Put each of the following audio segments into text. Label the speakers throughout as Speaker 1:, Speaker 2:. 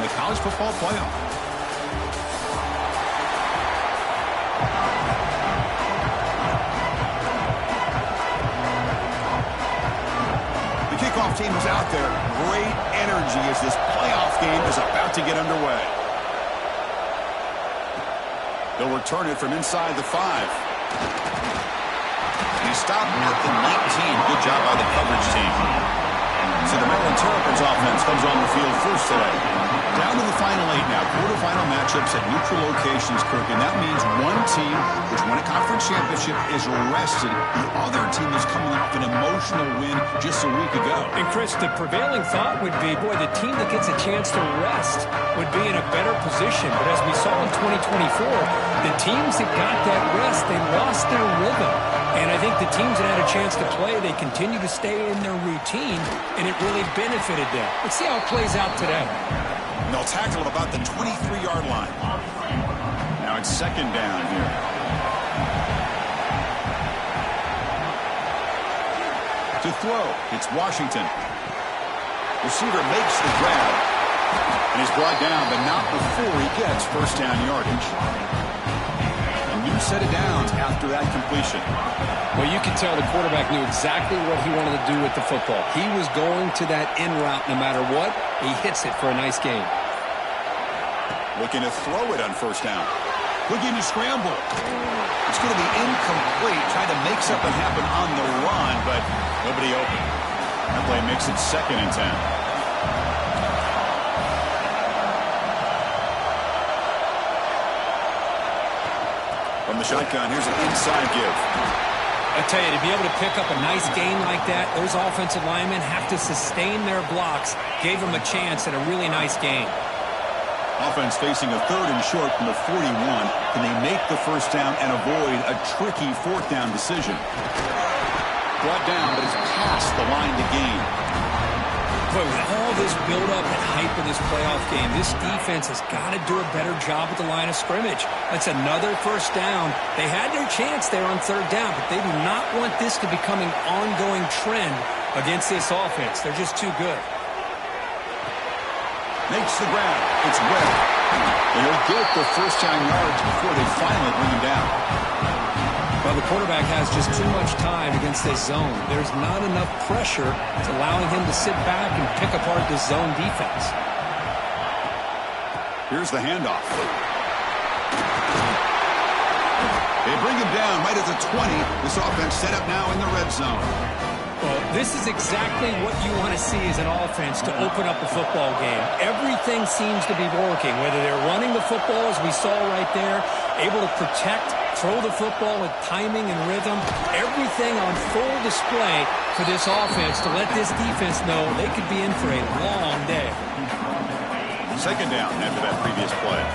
Speaker 1: the college football playoff. The kickoff team is out there. Great energy as this playoff game is about to get underway. They'll return it from inside the 5. And he stopped at the 19. Good job by the coverage team. So the Maryland Terps offense comes on the field first today. Down to the final 8 now. Quarterfinal matchups at neutral locations, Kirk. And that means one team which won a conference championship is rested. The other team is coming off an emotional win just a week ago.
Speaker 2: And, Chris, the prevailing thought would be, boy, the team that gets a chance to rest would be in a better position. But as we saw in 2024, the teams that got that rest, they lost their rhythm. And I think the teams that had a chance to play, they continue to stay in their routine, and it really benefited them. Let's see how it plays out today.
Speaker 1: And they'll tackle at about the 23-yard line. Now it's second down here. To throw, it's Washington. Receiver makes the grab, and he's brought down, but not before he gets first down yardage. New set of downs after that completion.
Speaker 2: Well, you can tell the quarterback knew exactly what he wanted to do with the football. He was going to that in route no matter what. He hits it for a nice gain.
Speaker 1: Looking to throw it on first down. Looking to scramble. It's going to be incomplete. Trying to make something happen on the run, but nobody open. That play makes it 2nd and 10. From the shotgun, here's an inside give.
Speaker 2: I tell you, to be able to pick up a nice gain like that, those offensive linemen have to sustain their blocks. Gave them a chance at a really nice gain.
Speaker 1: Offense facing a 3rd and short from the 41. Can they make the first down and avoid a tricky 4th down decision? Brought down, but it's past the line to gain.
Speaker 2: Boy, with all this build-up and hype of this playoff game, this defense has got to do a better job at the line of scrimmage. That's another first down. They had their chance there on 3rd down, but they do not want this to become an ongoing trend against this offense. They're just too good.
Speaker 1: Makes the grab. It's Webb. They'll get the first down yards before they finally bring him down.
Speaker 2: Well, the quarterback has just too much time against this zone. There's not enough pressure to allowing him to sit back and pick apart this zone defense.
Speaker 1: Here's the handoff. They bring him down right at the 20. This offense set up now in the red zone.
Speaker 2: Well, this is exactly what you want to see as an offense to open up a football game. Everything seems to be working, whether they're running the football, as we saw right there, able to protect, throw the football with timing and rhythm, everything on full display for this offense to let this defense know they could be in for a long day.
Speaker 1: Second down after that previous play.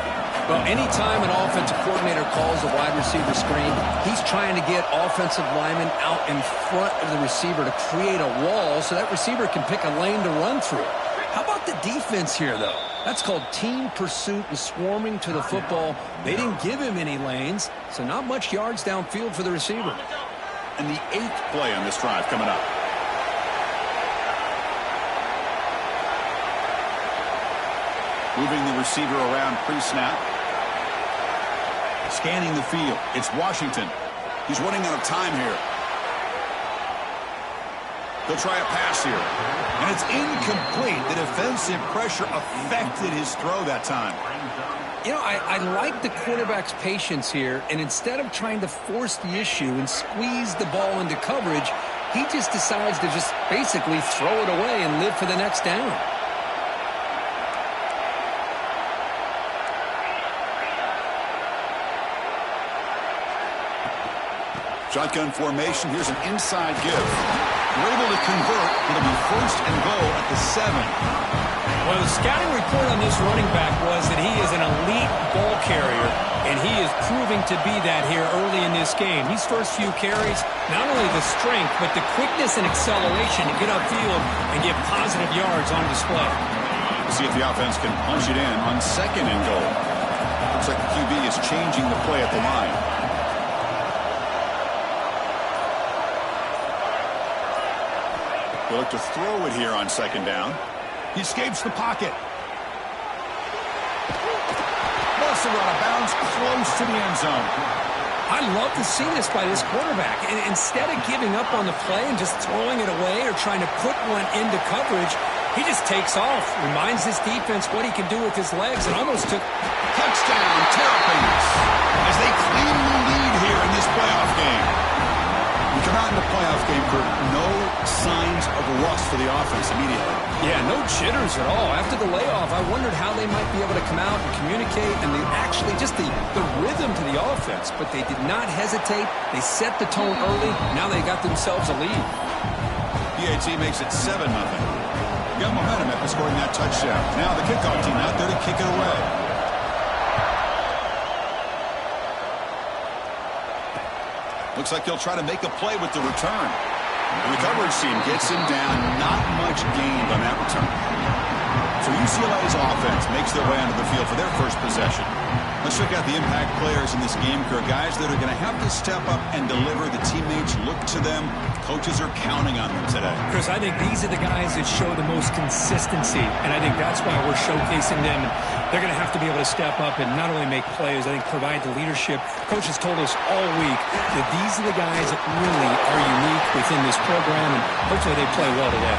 Speaker 2: Well, anytime an offensive coordinator calls a wide receiver screen, he's trying to get offensive linemen out in front of the receiver to create a wall so that receiver can pick a lane to run through. How about the defense here, though? That's called team pursuit and swarming to the football. They didn't give him any lanes, so not much yards downfield for the receiver.
Speaker 1: And the 8th play on this drive coming up. Moving the receiver around pre-snap. Scanning the field. It's Washington. He's running out of time here. They'll try a pass here. And it's incomplete. The defensive pressure affected his throw that time.
Speaker 2: You know, I like the quarterback's patience here, and instead of trying to force the issue and squeeze the ball into coverage, he just decides to just basically throw it away and live for the next down.
Speaker 1: Shotgun formation. Here's an inside give. We're able to convert. It'll be first and goal at the 7.
Speaker 2: Well, the scouting report on this running back was that he is an elite ball carrier, and he is proving to be that here early in this game. These first few carries, not only the strength, but the quickness and acceleration to get upfield and get positive yards on display.
Speaker 1: We'll see if the offense can punch it in on second and goal. Looks like the QB is changing the play at the line. They'll look to throw it here on second down. He escapes the pocket. throw out of bounds close to the end zone.
Speaker 2: I love to see this by this quarterback. And instead of giving up on the play and just throwing it away or trying to put one into coverage, he just takes off, reminds his defense what he can do with his legs, and almost took...
Speaker 1: Touchdown, Terps, as they claim the lead here in this playoff game. We come out in the playoff game for no signs of rust for the offense immediately.
Speaker 2: Yeah, no jitters at all. After the layoff, I wondered how they might be able to come out and communicate, and actually just the rhythm to the offense. But they did not hesitate. They set the tone early. Now they got themselves a lead.
Speaker 1: PAT makes it 7-0. Got momentum after scoring that touchdown. Now the kickoff team out there to kick it away. Looks like he'll try to make a play with the return. And the coverage team gets him down. Not much gained on that return. So UCLA's offense makes their way onto the field for their first possession. Let's check out the impact players in this game, crew. Guys that are going to have to step up and deliver. The teammates look to them. Coaches are counting on them today.
Speaker 3: Chris, I think these are the guys that show the most consistency, and I think that's why we're showcasing them. They're going to have to be able to step up and not only make plays, I think provide the leadership. Coaches told us all week that these are the guys that really are unique within this program, and hopefully they play well today.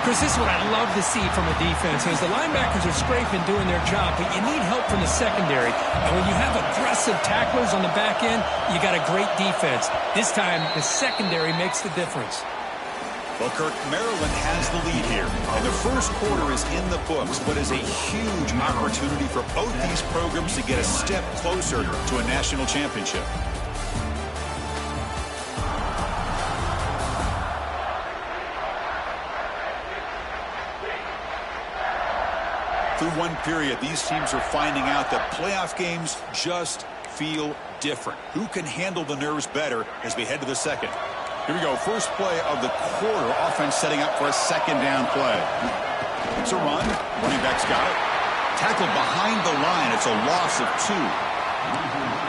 Speaker 3: Chris, this is what I love to see from a defense is the linebackers are scraping, doing their job, but you need help from the secondary. And when you have aggressive tacklers on the back end, you got a great defense. This time, the secondary makes the difference.
Speaker 1: Well, Kirk, Maryland has the lead here, and the first quarter is in the books, but is a huge opportunity for both these programs to get a step closer to a national championship. Through one period, these teams are finding out that playoff games just feel different. Who can handle the nerves better as we head to the second? Here we go. First play of the quarter. Offense setting up for a second down play. It's a run. Running back's got it. Tackled behind the line. It's a loss of 2.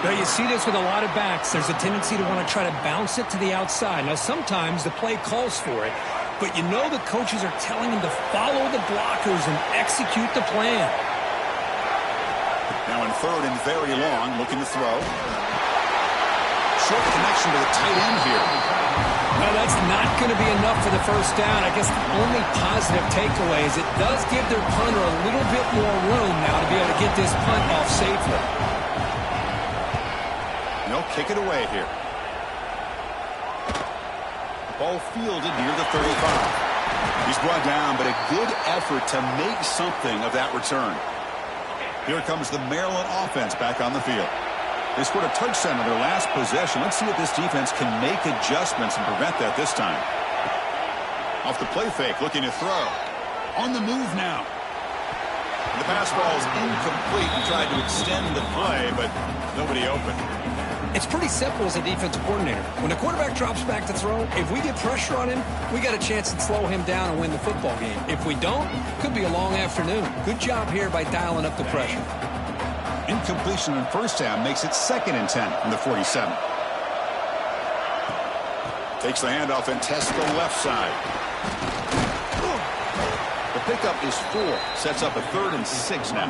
Speaker 3: Now, you see this with a lot of backs. There's a tendency to want to try to bounce it to the outside. Now, sometimes the play calls for it. But you know the coaches are telling them to follow the blockers and execute the plan.
Speaker 1: Now in third and very long, looking to throw. Short connection to the tight end here.
Speaker 3: Well, that's not going to be enough for the first down. I guess the only positive takeaway is it does give their punter a little bit more room now to be able to get this punt off safely.
Speaker 1: They'll kick it away here. Ball fielded near the 35. He's brought down, but a good effort to make something of that return. Here comes the Maryland offense back on the field. They scored a touchdown in their last possession. Let's see if this defense can make adjustments and prevent that this time. Off the play fake, looking to throw. On the move now. The pass ball is incomplete. He tried to extend the play, but nobody open.
Speaker 2: It's pretty simple as a defensive coordinator. When the quarterback drops back to throw, if we get pressure on him, we got a chance to slow him down and win the football game. If we don't, could be a long afternoon. Good job here by dialing up the pressure.
Speaker 1: Incompletion in first down makes it 2nd and 10 on the 47. Takes the handoff and tests the left side. The pickup is 4. Sets up a 3rd and 6 now.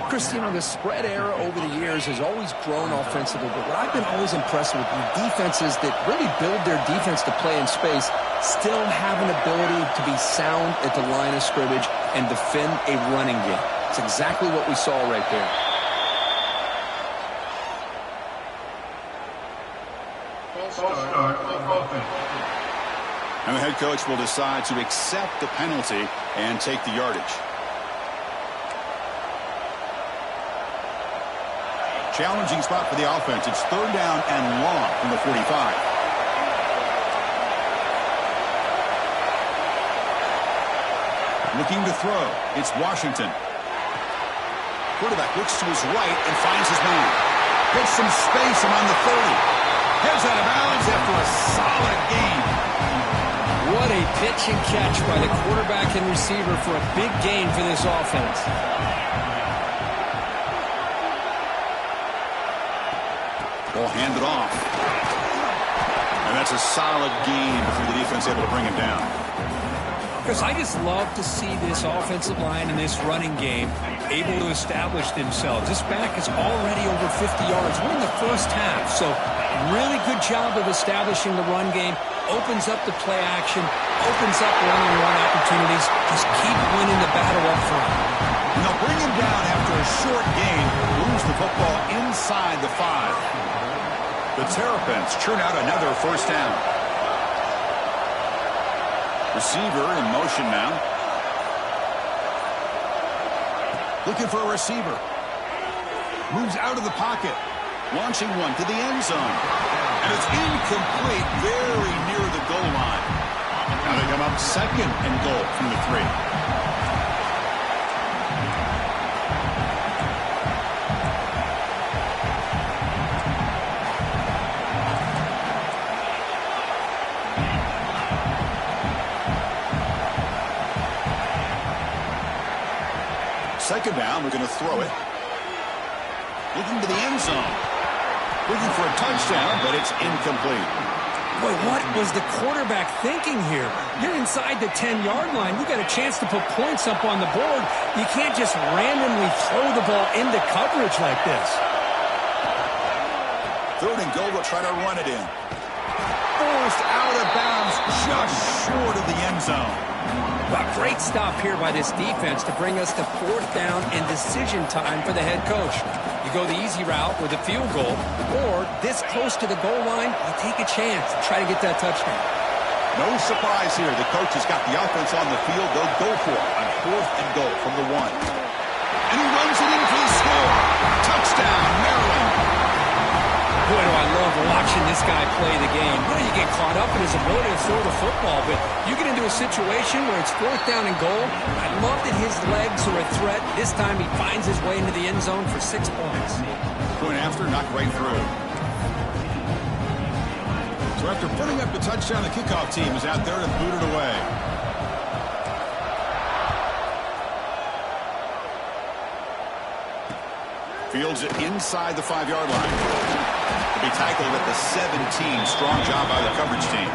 Speaker 2: Chris, you know, the spread era over the years has always grown offensively, but what I've been always impressed with the defenses that really build their defense to play in space still have an ability to be sound at the line of scrimmage and defend a running game. It's exactly what we saw right there.
Speaker 1: And the head coach will decide to accept the penalty and take the yardage. Challenging spot for the offense. It's 3rd down and long from the 45. Looking to throw. It's Washington. Quarterback looks to his right and finds his man. Gets some space around the 30. Heads out of bounds after a solid gain.
Speaker 2: What a pitch and catch by the quarterback and receiver for a big gain for this offense.
Speaker 1: Ball handed off. And that's a solid gain before the defense able to bring him down.
Speaker 3: Chris, I just love to see this offensive line and this running game able to establish themselves. This back is already over 50 yards. We're in the first half, so really good job of establishing the run game. Opens up the play action, opens up one-on-one opportunities. Just keep winning the battle up front.
Speaker 1: And they'll bring him down after a short gain. Moves the football inside the 5. The Terps churn out another first down. Receiver in motion now. Looking for a receiver. Moves out of the pocket. Launching one to the end zone. And it's incomplete, very near the goal line. Now they come up second and goal from the 3. Second down, we're going to throw it. Looking to the end zone. Looking for a touchdown, but it's incomplete.
Speaker 3: Boy, what was the quarterback thinking here? You're inside the 10-yard line. You got a chance to put points up on the board. You can't just randomly throw the ball into coverage like this.
Speaker 1: Third and goal, we'll try to run it in. Forced out of bounds, just short of the end zone.
Speaker 3: Well, great stop here by this defense to bring us to fourth down and decision time for the head coach. You go the easy route with a field goal, or this close to the goal line, you take a chance and try to get that touchdown.
Speaker 1: No surprise here. The coach has got the offense on the field. They'll go for it on fourth and goal from the 1. And he runs it in for the score. Touchdown, Maryland.
Speaker 3: Boy, do I love watching this guy play the game. You know, you get caught up in his ability to throw the football, but you get into a situation where it's fourth down and goal. I love that his legs are a threat. This time he finds his way into the end zone for 6 points.
Speaker 1: Point after, knocked right through. So after putting up the touchdown, the kickoff team is out there to boot it away. Fields it inside the 5-yard line. To be tackled at the 17. Strong job by the coverage team.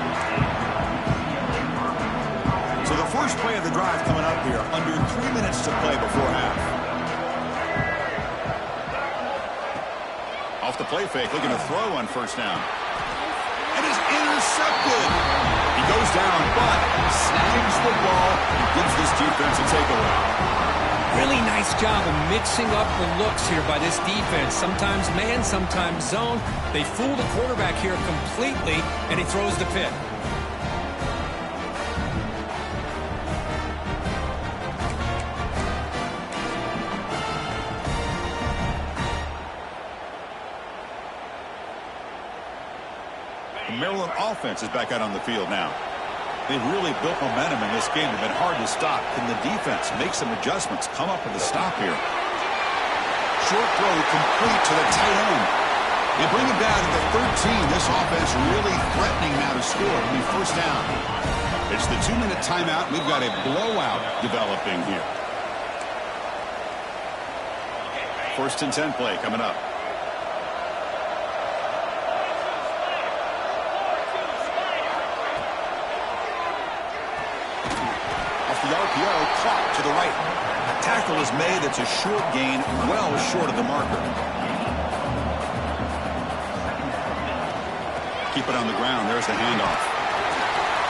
Speaker 1: So the first play of the drive coming up here. Under 3 minutes to play before half. Off the play fake, looking to throw on first down. And is intercepted. He goes down, but snags the ball and gives this defense a takeaway.
Speaker 3: Really nice job of mixing up the looks here by this defense. Sometimes man, sometimes zone. They fool the quarterback here completely, and he throws the pick.
Speaker 1: The Maryland offense is back out on the field now. They've really built momentum in this game. They've been hard to stop. Can the defense make some adjustments? Come up with a stop here. Short throw complete to the tight end. They bring him down to the 13. This offense really threatening now to score. It'll be first down. It's the 2-minute timeout. We've got a blowout developing here. First and 10 play coming up. The RPO caught to the right. A tackle is made. It's a short gain, well short of the marker. Keep it on the ground. There's the handoff.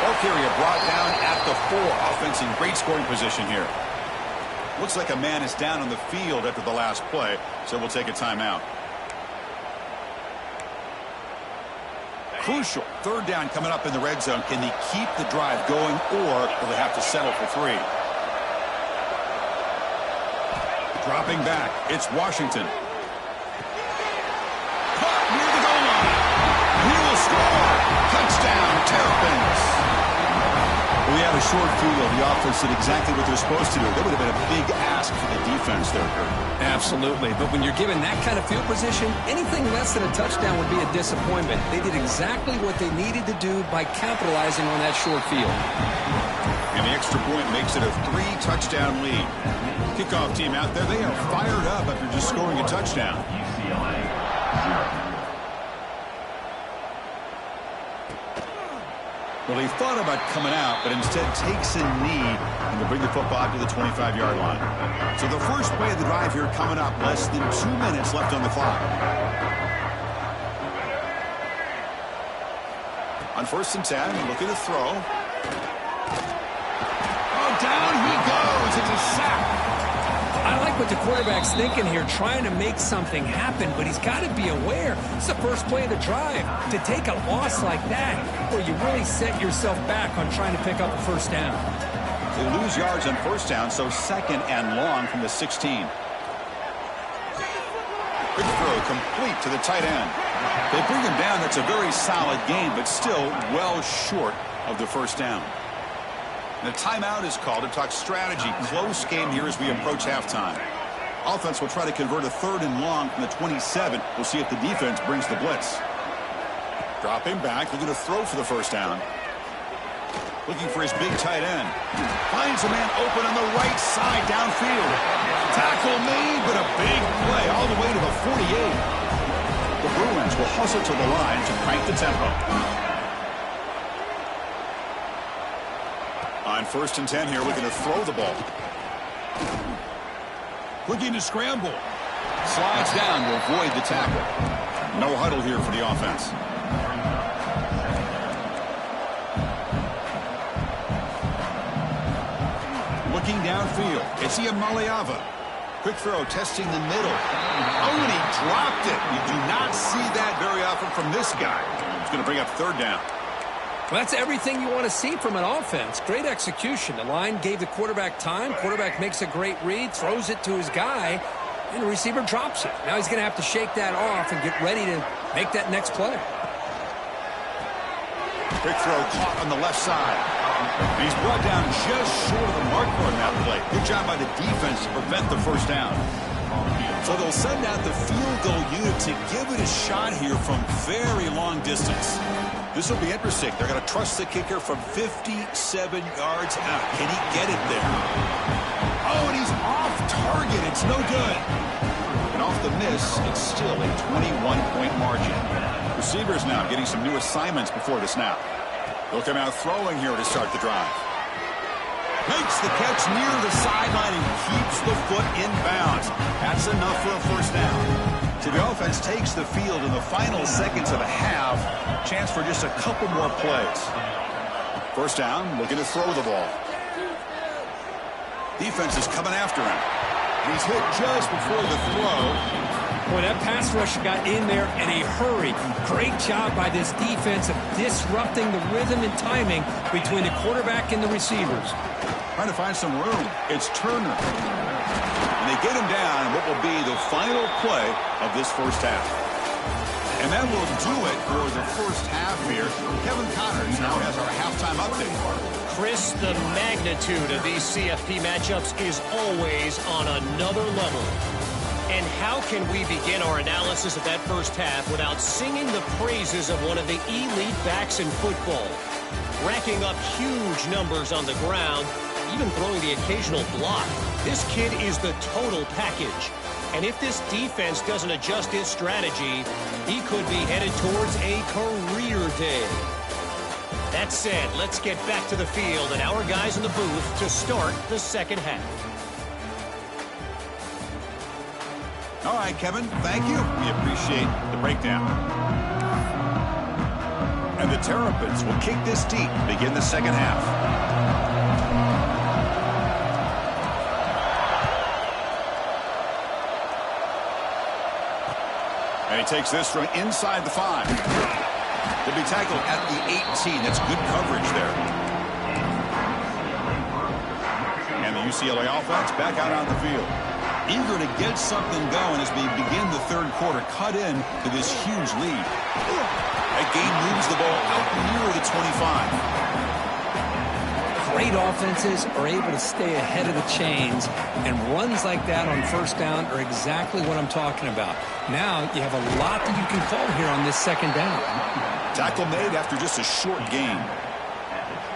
Speaker 1: Ball carrier brought down at the 4. Offense in great scoring position here. Looks like a man is down on the field after the last play, so we'll take a timeout. Crucial. Third down coming up in the red zone. Can they keep the drive going, or will they have to settle for 3? Dropping back. It's Washington. Caught near the goal line. He will score. Touchdown, Terps. We had a short field. The offense did exactly what they're supposed to do. That would have been a big ask for the defense there, Kurt.
Speaker 2: Absolutely. But when you're given that kind of field position, anything less than a touchdown would be a disappointment. They did exactly what they needed to do by capitalizing on that short field.
Speaker 1: And the extra point makes it a 3-touchdown lead. Kickoff team out there, they are fired up after just scoring a touchdown. Well, he thought about coming out, but instead takes a knee and to bring the football to the 25-yard line. So the first play of the drive here coming up, less than 2 minutes left on the clock. On 1st and 10, looking to throw. Oh, down he goes. It's a sack.
Speaker 3: I like what the quarterback's thinking here, trying to make something happen, but he's got to be aware. It's the first play of the drive. To take a loss like that, where you really set yourself back on trying to pick up a first down.
Speaker 1: They lose yards on 1st down, so 2nd and long from the 16. Quick throw complete to the tight end. They bring him down. That's a very solid game, but still well short of the 1st down. And a timeout is called to talk strategy. Close game here as we approach halftime. Offense will try to convert a 3rd and long from the 27. We'll see if the defense brings the blitz. Dropping back, looking to throw for the 1st down. Looking for his big tight end. Finds a man open on the right side downfield. Tackle made, but a big play all the way to the 48. The Bruins will hustle to the line to crank the tempo. On 1st and 10 here, looking to throw the ball. Looking to scramble. Slides down to avoid the tackle. No huddle here for the offense. Looking downfield. It's Iamaleava. Quick throw, testing the middle. Oh, and he dropped it. You do not see that very often from this guy. He's going to bring up 3rd down.
Speaker 3: Well, that's everything you want to see from an offense. Great execution. The line gave the quarterback time. Quarterback makes a great read, throws it to his guy, and the receiver drops it. Now he's going to have to shake that off and get ready to make that next play.
Speaker 1: Quick throw caught on the left side. And he's brought down just short of the marker on that play. Good job by the defense to prevent the 1st down. So they'll send out the field goal unit to give it a shot here from very long distance. This will be interesting. They're going to trust the kicker from 57 yards out. Can he get it there? Oh, and he's off target. It's no good. And off the miss, it's still a 21-point margin. Receivers now getting some new assignments before the snap. They'll come out throwing here to start the drive. Makes the catch near the sideline and keeps the foot in bounds. That's enough for a 1st down. So the offense takes the field in the final seconds of a half. Chance for just a couple more plays. 1st down, looking to throw the ball. Defense is coming after him. He's hit just before the throw.
Speaker 3: Boy, that pass rush got in there in a hurry. Great job by this defense of disrupting the rhythm and timing between the quarterback and the receivers.
Speaker 1: Trying to find some room. It's Turner. And they get him down in what will be the final play of this 1st half. And that will do it for the 1st half here. Kevin Connors now has our halftime update.
Speaker 4: Chris, the magnitude of these CFP matchups is always on another level. And how can we begin our analysis of that 1st half without singing the praises of one of the elite backs in football? Racking up huge numbers on the ground, even throwing the occasional block. This kid is the total package. And if this defense doesn't adjust its strategy, he could be headed towards a career day. That said, let's get back to the field and our guys in the booth to start the 2nd half.
Speaker 1: All right, Kevin, thank you. We appreciate the breakdown. And the Terrapins will kick this deep to begin the 2nd half. And he takes this from inside the 5. He'll be tackled at the 18. That's good coverage there. And the UCLA offense back out on the field. Eager to get something going as we begin the 3rd quarter. Cut in to this huge lead. That game moves the ball out near the 25.
Speaker 3: Great offenses are able to stay ahead of the chains, and runs like that on 1st down are exactly what I'm talking about. Now you have a lot that you can call here on this 2nd down.
Speaker 1: Tackle made after just a short gain.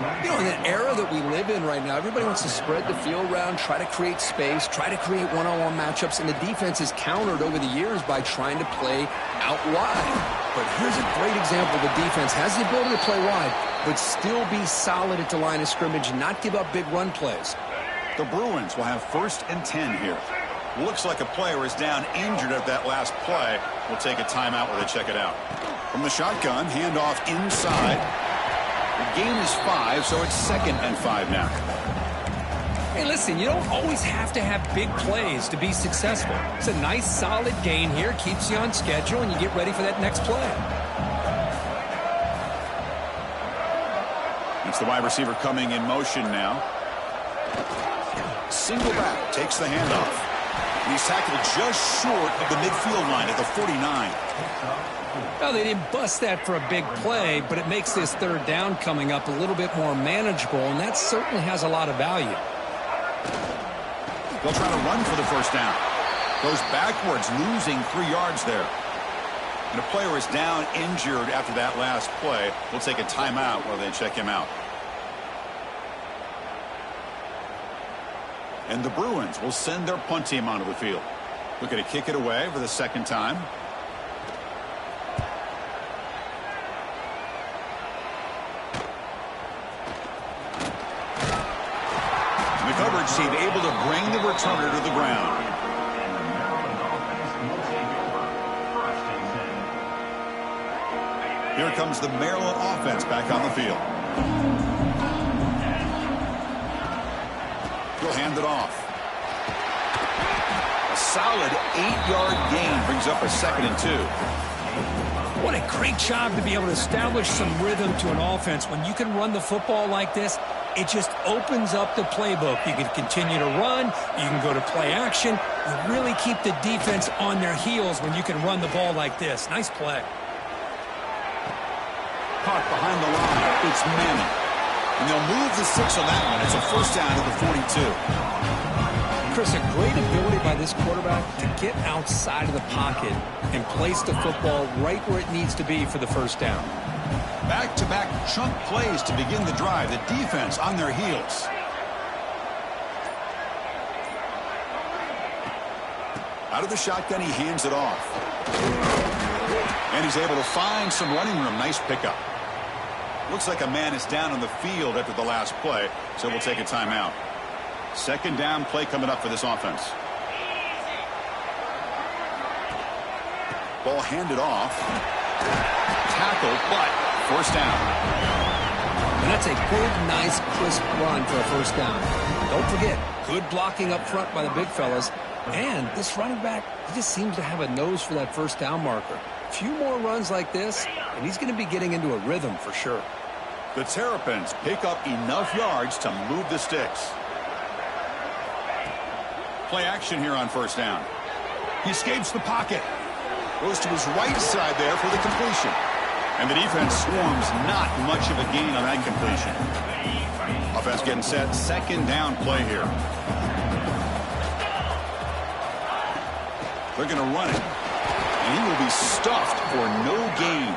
Speaker 2: You know, in the era that we live in right now, everybody wants to spread the field around, try to create space, try to create one-on-one matchups, and the defense is countered over the years by trying to play out wide. But here's a great example. The defense has the ability to play wide, but still be solid at the line of scrimmage and not give up big run plays.
Speaker 1: The Bruins will have 1st and 10 here. Looks like a player is down injured at that last play. We'll take a timeout while they check it out. From the shotgun, handoff inside. The gain is 5, so it's 2nd and 5 now.
Speaker 3: Hey, listen, you don't always have to have big plays to be successful. It's a nice, solid gain here. Keeps you on schedule, and you get ready for that next play.
Speaker 1: It's the wide receiver coming in motion now. Single back, takes the handoff. And he's tackled just short of the midfield line at the 49.
Speaker 3: Well, they didn't bust that for a big play, but it makes this 3rd down coming up a little bit more manageable, and that certainly has a lot of value.
Speaker 1: They'll try to run for the 1st down. Goes backwards, losing 3 yards there. And a player is down injured after that last play. We'll take a timeout while they check him out. And the Bruins will send their punt team onto the field. Looking to kick it away for the 2nd time. And the coverage team able to bring the returner to the ground. Here comes the Maryland offense back on the field. He'll hand it off. A solid 8-yard gain brings up a 2nd and 2.
Speaker 3: What a great job to be able to establish some rhythm to an offense. When you can run the football like this, it just opens up the playbook. You can continue to run. You can go to play action. You really keep the defense on their heels when you can run the ball like this. Nice play.
Speaker 1: Caught behind the line. It's Manning. And they'll move the 6 on that one. It's a 1st down to the 42.
Speaker 3: Chris, a great ability by this quarterback to get outside of the pocket and place the football right where it needs to be for the 1st down.
Speaker 1: Back-to-back chunk plays to begin the drive. The defense on their heels. Out of the shotgun, he hands it off. And he's able to find some running room. Nice pickup. Looks like a man is down on the field after the last play, so we'll take a timeout. 2nd down play coming up for this offense. Ball handed off. Tackled, but 1st down.
Speaker 3: And that's a good, nice, crisp run for a 1st down. Don't forget, good blocking up front by the big fellas. And this running back, he just seems to have a nose for that 1st down marker. A few more runs like this, and he's going to be getting into a rhythm for sure.
Speaker 1: The Terrapins pick up enough yards to move the sticks. Play action here on 1st down. He escapes the pocket. Goes to his right side there for the completion. And the defense swarms not much of a gain on that completion. Offense getting set. 2nd down play here. They're going to run it. And he will be stuffed for no gain.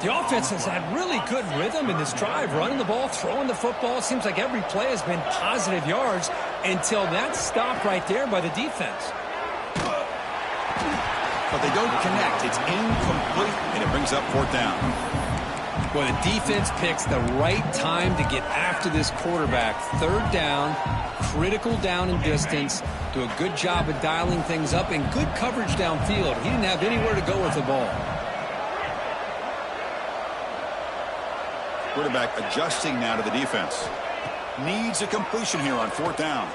Speaker 3: The offense has had really good rhythm in this drive, running the ball, throwing the football. Seems like every play has been positive yards until that stop right there by the defense.
Speaker 1: But they don't connect. It's incomplete, and it brings up 4th down.
Speaker 3: Well, the defense picks the right time to get after this quarterback. 3rd down, critical down and distance. Do a good job of dialing things up and good coverage downfield. He didn't have anywhere to go with the ball.
Speaker 1: Quarterback adjusting now to the defense. Needs a completion here on 4th down.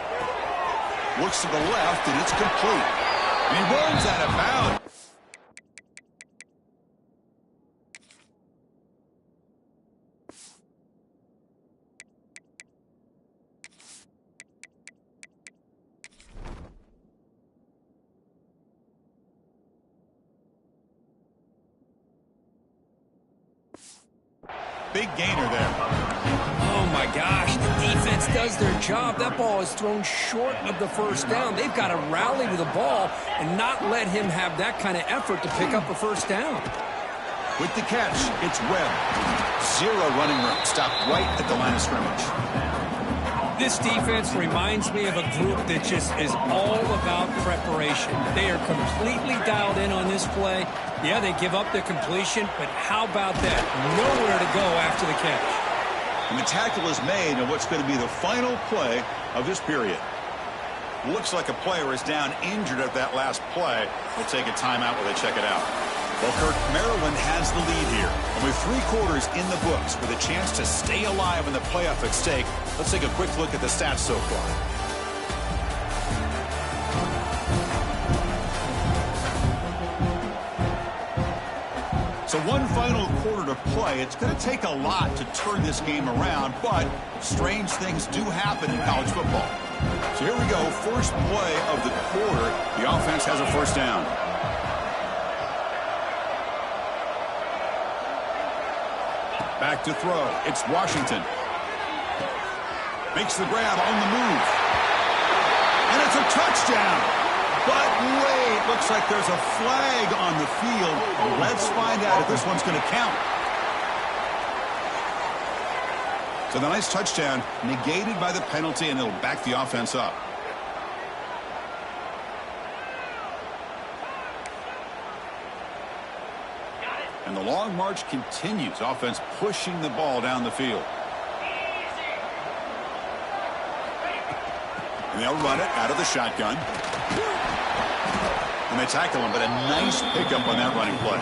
Speaker 1: Looks to the left, and it's complete. And he runs out of bounds. Big gainer there.
Speaker 3: Oh, my gosh. The defense does their job. That ball is thrown short of the 1st down. They've got to rally to the ball and not let him have that kind of effort to pick up a 1st down.
Speaker 1: With the catch, it's Webb. Zero running room. Stopped right at the line of scrimmage.
Speaker 3: This defense reminds me of a group that just is all about preparation. They are completely dialed in on this play. Yeah, they give up the completion, but how about that? Nowhere to go after the catch.
Speaker 1: And the tackle is made on what's going to be the final play of this period. Looks like a player is down injured at that last play. They'll take a timeout while they check it out. Well, Kirk, Maryland has the lead here. And with 3 quarters in the books with a chance to stay alive in the playoff at stake, let's take a quick look at the stats so far. So one final quarter to play. It's going to take a lot to turn this game around, but strange things do happen in college football. So here we go. First play of the quarter. The offense has a first down. Back to throw. It's Washington. Makes the grab on the move. And it's a touchdown. But wait, looks like there's a flag on the field. Let's find out if this one's going to count. So the nice touchdown negated by the penalty, and it'll back the offense up. And the long march continues. Offense pushing the ball down the field. And they'll run it out of the shotgun. And they tackle him, but a nice pickup on that running play.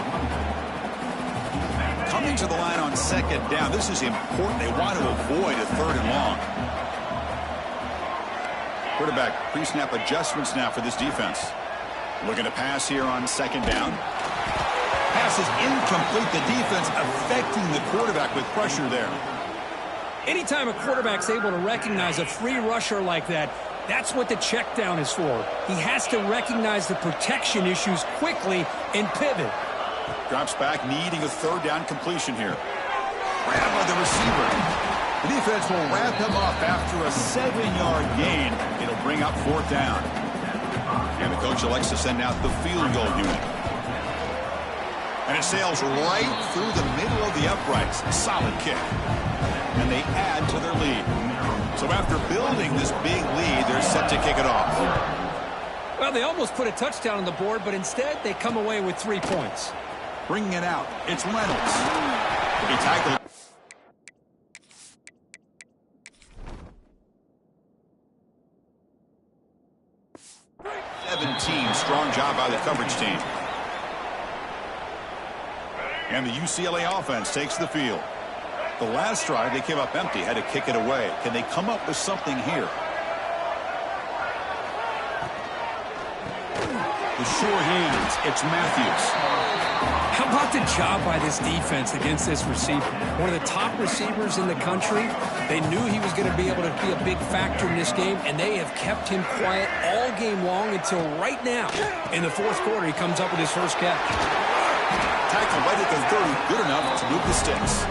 Speaker 1: Coming to the line on second down. This is important. They want to avoid a 3rd and long. Quarterback pre-snap adjustments now for this defense. Looking to pass here on second down. Pass is incomplete. The defense affecting the quarterback with pressure there.
Speaker 3: Anytime a quarterback's able to recognize a free rusher like that, that's what the check down is for. He has to recognize the protection issues quickly and pivot.
Speaker 1: Drops back, needing a 3rd down completion here. Grab by the receiver. The defense will wrap him up after a 7-yard gain. It'll bring up 4th down. And the coach elects to send out the field goal unit. And it sails right through the middle of the uprights. Solid kick. And they add to their lead. So after building this big lead, they're set to kick it off.
Speaker 3: Well, they almost put a touchdown on the board, but instead they come away with 3 points.
Speaker 1: Bringing it out, it's Reynolds. He tackled. 17, strong job by the coverage team. And the UCLA offense takes the field. The last drive, they came up empty, had to kick it away. Can they come up with something here? The sure hands, it's Matthews.
Speaker 3: How about the job by this defense against this receiver? One of the top receivers in the country. They knew he was going to be able to be a big factor in this game, and they have kept him quiet all game long until right now. In the 4th quarter, he comes up with his first catch.
Speaker 1: Tackle right at the 30, good enough to move the sticks.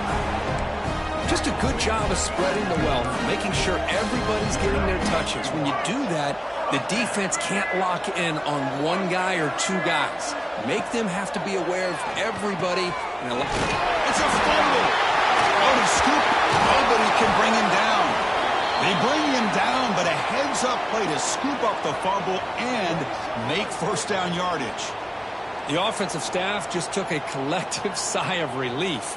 Speaker 2: Just a good job of spreading the wealth, making sure everybody's getting their touches. When you do that, the defense can't lock in on one guy or 2 guys. Make them have to be aware of everybody.
Speaker 1: It's a fumble. Oh, to scoop. Nobody can bring him down. They bring him down, but a heads-up play to scoop up the fumble and make 1st down yardage.
Speaker 3: The offensive staff just took a collective sigh of relief.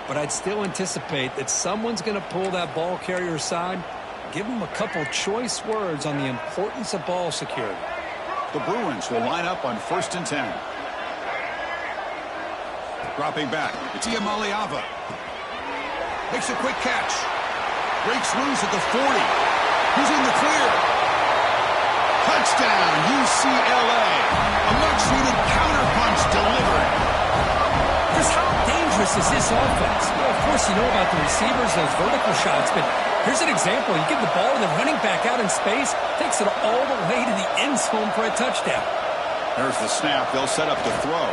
Speaker 3: But I'd still anticipate that someone's going to pull that ball carrier aside, give him a couple choice words on the importance of ball security.
Speaker 1: The Bruins will line up on 1st and 10. Dropping back, it's Iamaleava. Makes a quick catch. Breaks loose at the 40. He's in the clear. Touchdown, UCLA. A much-needed counterpunch delivered.
Speaker 3: Chris, how dangerous is this offense? Well, of course, you know about the receivers, those vertical shots, but here's an example. You give the ball to the running back out in space, takes it all the way to the end zone for a touchdown.
Speaker 1: There's the snap. They'll set up the throw.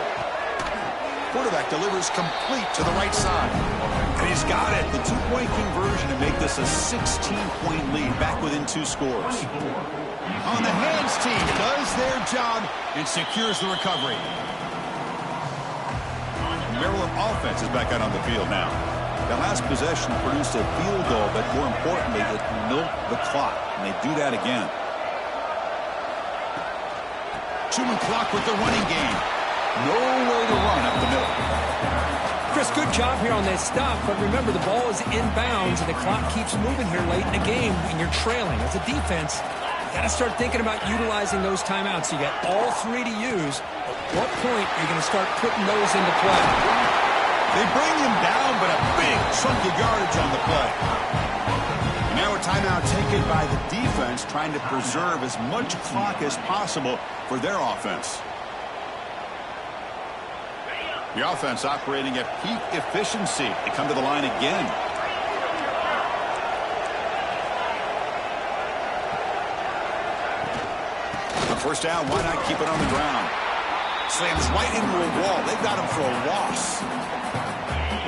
Speaker 1: Quarterback delivers complete to the right side. And he's got it. The 2-point conversion to make this a 16-point lead, back within 2 scores. On the hands team does their job and secures the recovery. Maryland offense is back out on the field now. That last possession produced a field goal, but more importantly, it milked the clock, and they do that again. Chewing clock with the running game. No way to run up the middle.
Speaker 3: Chris, good job here on that stop, but remember, the ball is inbounds, and the clock keeps moving here late in the game when you're trailing. As a defense, you got to start thinking about utilizing those timeouts. You got all three to use. At what point are you going to start putting those into play?
Speaker 1: They bring him down, but a big chunk of yardage on the play. And now a timeout taken by the defense, trying to preserve as much clock as possible for their offense. The offense operating at peak efficiency. They come to the line again. The first down, why not keep it on the ground? Slams right into a wall. They've got him for a loss.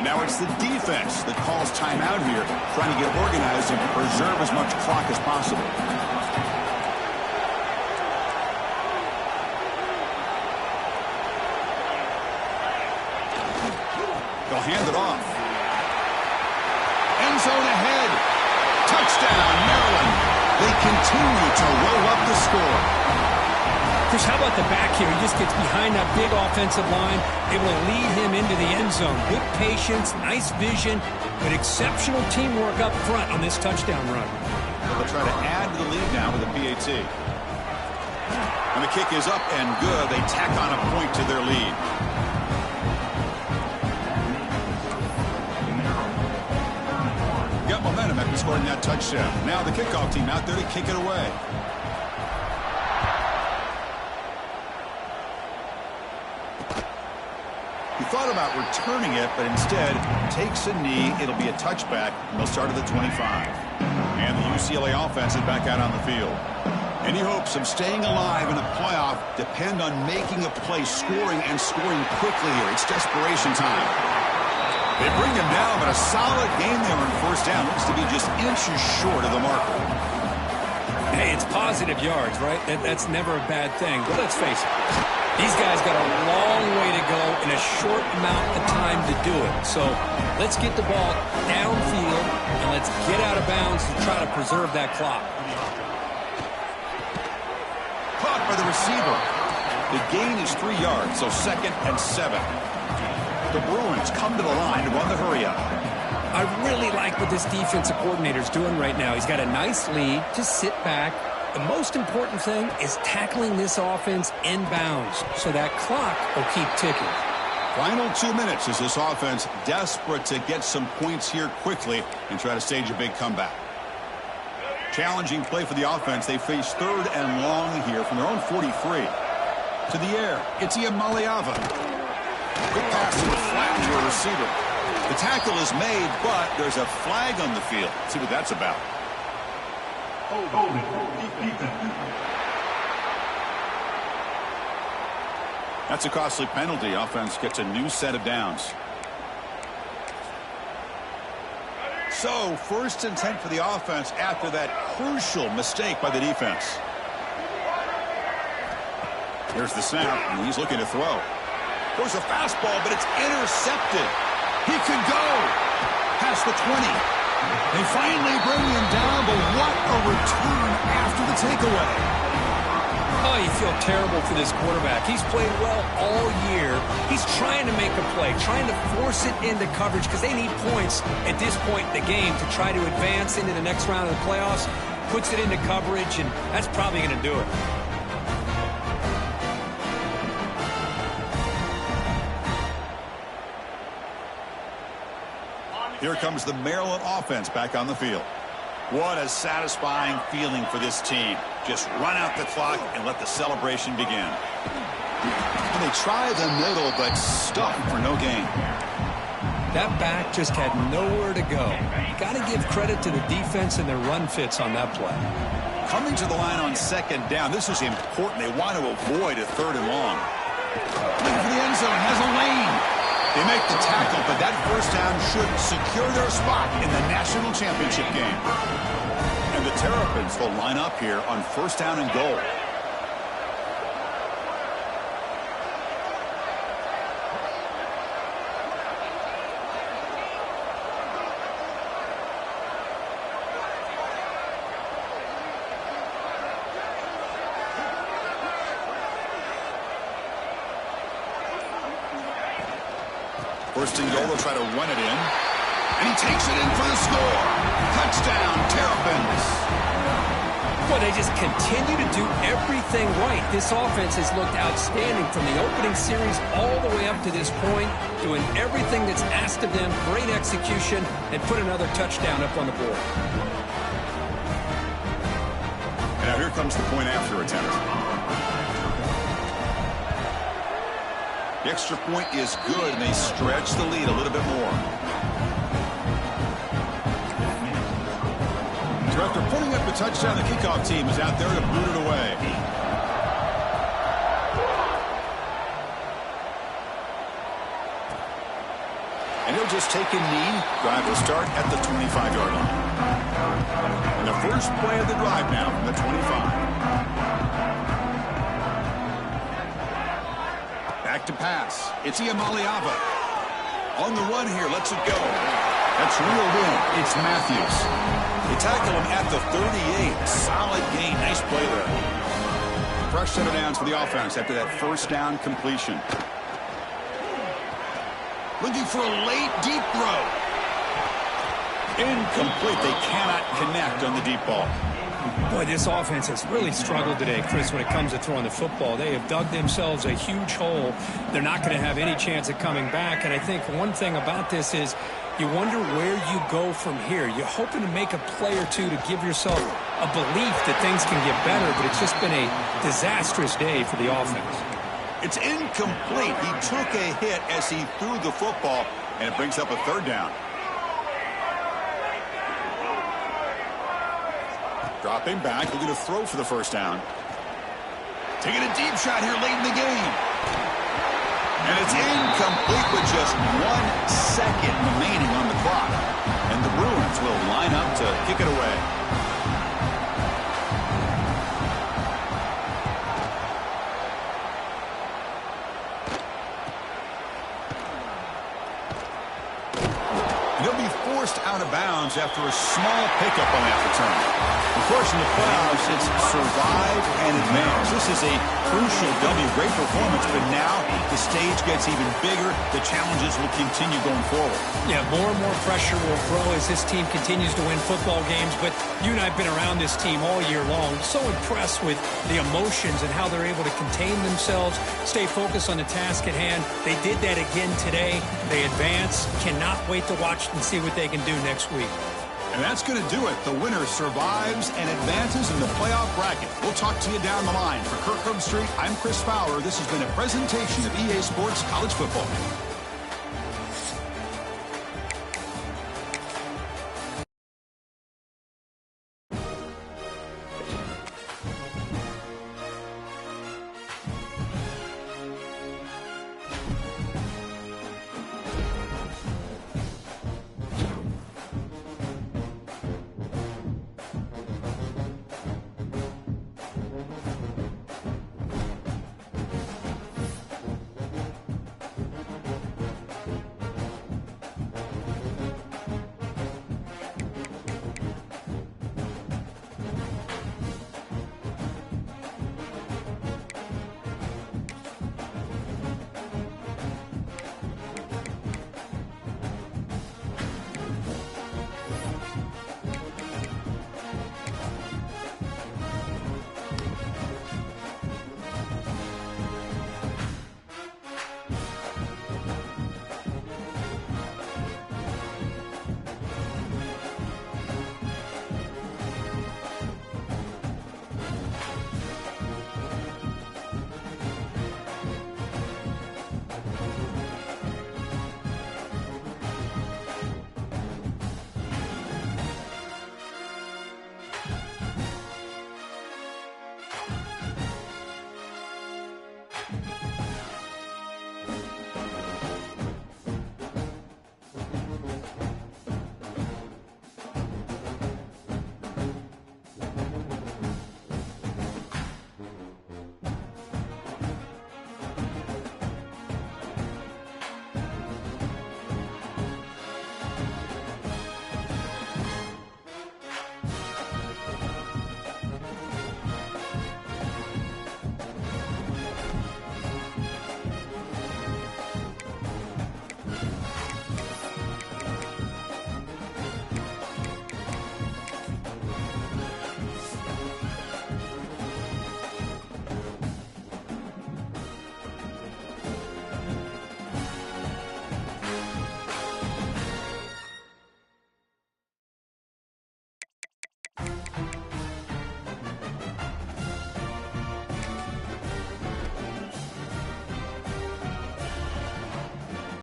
Speaker 1: And now it's the defense that calls timeout here, trying to get organized and preserve as much clock as possible. They'll hand it off. End zone ahead. Touchdown, Maryland. They continue to roll up the score.
Speaker 3: Chris, how about the back here? He just gets behind that big offensive line, able to lead him into the end zone. Good patience, nice vision, but exceptional teamwork up front on this touchdown run.
Speaker 1: They'll try to add to the lead now with a PAT. And the kick is up and good. They tack on a point to their lead. Got momentum after scoring that touchdown. Now the kickoff team out there to kick it away. He thought about returning it, but instead takes a knee. It'll be a touchback, and they'll start at the 25. And the UCLA offense is back out on the field. Any hopes of staying alive in a playoff depend on making a play, scoring, and scoring quickly here. It's desperation time. They bring him down, but a solid game there on first down. Looks to be just inches short of the marker.
Speaker 3: Hey, it's positive yards, right? That's never a bad thing. But let's face it, these guys got a long way to go in a short amount of time to do it. So let's get the ball downfield, and let's get out of bounds to try to preserve that clock.
Speaker 1: Caught by the receiver. The gain is 3 yards, so 2nd and 7. The Bruins come to the line to run the hurry-up.
Speaker 3: I really like what this defensive coordinator is doing right now. He's got a nice lead. Just sit back. The most important thing is tackling this offense inbounds so that clock will keep ticking.
Speaker 1: Final 2 minutes as this offense desperate to get some points here quickly and try to stage a big comeback. Challenging play for the offense. They face 3rd and long here from their own 43. To the air. It's Iamaleava. Quick pass to the flat to a receiver. The tackle is made, but there's a flag on the field. Let's see what that's about. That's a costly penalty. Offense gets a new set of downs. So, 1st and 10 for the offense after that crucial mistake by the defense. Here's the snap, and he's looking to throw. There's a fastball, but it's intercepted. He could go past the 20. They finally bring him down, but what a return after the takeaway.
Speaker 3: Oh, you feel terrible for this quarterback. He's played well all year. He's trying to make a play, trying to force it into coverage because they need points at this point in the game to try to advance into the next round of the playoffs. Puts it into coverage, and that's probably going to do it.
Speaker 1: Here comes the Maryland offense back on the field. What a satisfying feeling for this team. Just run out the clock and let the celebration begin. And they try the middle, but stuck for no gain.
Speaker 3: That back just had nowhere to go. Got to give credit to the defense and their run fits on that play.
Speaker 1: Coming to the line on 2nd down. This is important. They want to avoid a 3rd and long. Looking for the end zone. Has a lane. They make the tackle, but that first down should secure their spot in the national championship game. And the Terrapins will line up here on 1st down and goal. First and goal, they'll try to run it in. And he takes it in for the score. Touchdown, Terps.
Speaker 3: Well, they just continue to do everything right. This offense has looked outstanding from the opening series all the way up to this point, doing everything that's asked of them, great execution, and put another touchdown up on the board.
Speaker 1: And now here comes the point after attempt. The extra point is good, and they stretch the lead a little bit more. So after putting up the touchdown, the kickoff team is out there to boot it away. And he'll just take a knee. Drive will start at the 25-yard line. And the first play of the drive now from the 25. Back to pass. It's Iamaliava. On the run here. Lets it go. That's reeled in. It's Matthews. They tackle him at the 38. Solid gain. Nice play there. Fresh set of downs for the offense after that first down completion. Looking for a late deep throw. Incomplete. They cannot connect on the deep ball.
Speaker 3: Boy, this offense has really struggled today, Chris, when it comes to throwing the football. They have dug themselves a huge hole. They're not going to have any chance of coming back. And I think one thing about this is you wonder where you go from here. You're hoping to make a play or two to give yourself a belief that things can get better, but it's just been a disastrous day for the offense.
Speaker 1: It's incomplete. He took a hit as he threw the football, and it brings up a third down. Dropping back, looking to throw for the first down. Taking a deep shot here late in the game. And it's incomplete with just 1 second remaining on the clock. And the Bruins will line up to kick it away. And he'll be forced out of bounds after a small pickup on that return. Of course, in the playoffs, it's survive and advance. This is a crucial W. Great performance, but now the stage gets even bigger. The challenges will continue going forward.
Speaker 3: Yeah, more and more pressure will grow as this team continues to win football games. But you and I have been around this team all year long. So impressed with the emotions and how they're able to contain themselves, stay focused on the task at hand. They did that again today. They advance. Cannot wait to watch and see what they can do next week.
Speaker 1: And that's going to do it. The winner survives and advances in the playoff bracket. We'll talk to you down the line. For Kirk Herbstreit, I'm Chris Fowler. This has been a presentation of EA Sports College Football.